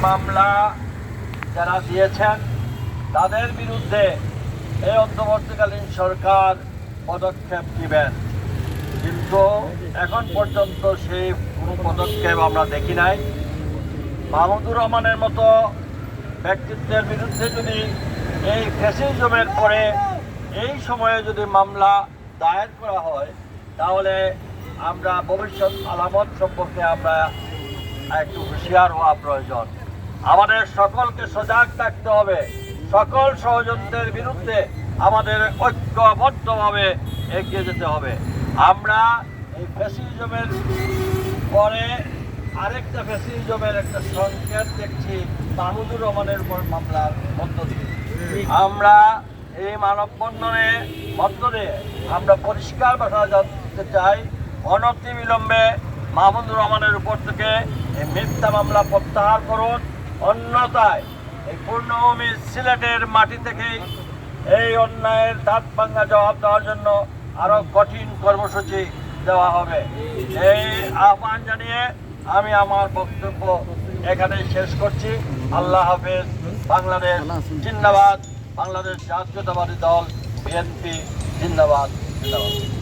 মামলা যারা দিয়েছেন তাদের বিরুদ্ধে এই অন্তর্বর্তীকালীন সরকার পদক্ষেপ নেবেন, কিন্তু এখন পর্যন্ত সেই কোনো পদক্ষেপ আমরা দেখি নাই। মাহমুদুর রহমানের মতো ব্যক্তিত্বের বিরুদ্ধে যদি এই ফ্যাসিজমের পরে এই সময়ে যদি মামলা দায়ের করা হয়, তাহলে আমরা ভবিষ্যৎ আলামত সম্পর্কে আমরা একটু হুঁশিয়ার হওয়া প্রয়োজন। আমাদের সকলকে সজাগ থাকতে হবে। সকল ষড়যন্ত্রের বিরুদ্ধে আমাদের ঐক্যবদ্ধভাবে এগিয়ে যেতে হবে। আমরা এই ফ্যাসিজমের পরে আরেকটা ফ্যাসিজমের একটা সংকেত দেখছি মাহমুদুর রহমানের উপর মামলার মধ্য দিয়ে। আমরা এই মানববন্ধনের মধ্য দিয়ে আমরা পরিষ্কার ভাষা জানতে চাই, অনতিবিলম্বে মাহমুদুর রহমানের উপর থেকে এই মিথ্যা মামলা প্রত্যাহার করুন, অন্যথায় এই পূর্ণভূমি সিলেটের মাটি থেকেই এই অন্যায়ের দাঁত ভাঙা জবাব দেওয়ার জন্য আরো কঠিন কর্মসূচি দেওয়া হবে। এই আহ্বান জানিয়ে আমি আমার বক্তব্য এখানেই শেষ করছি। আল্লাহ হাফেজ। বাংলাদেশ জিন্দাবাদ। বাংলাদেশ জাতীয়তাবাদী দল বিএনপি জিন্দাবাদ জিন্দাবাদ।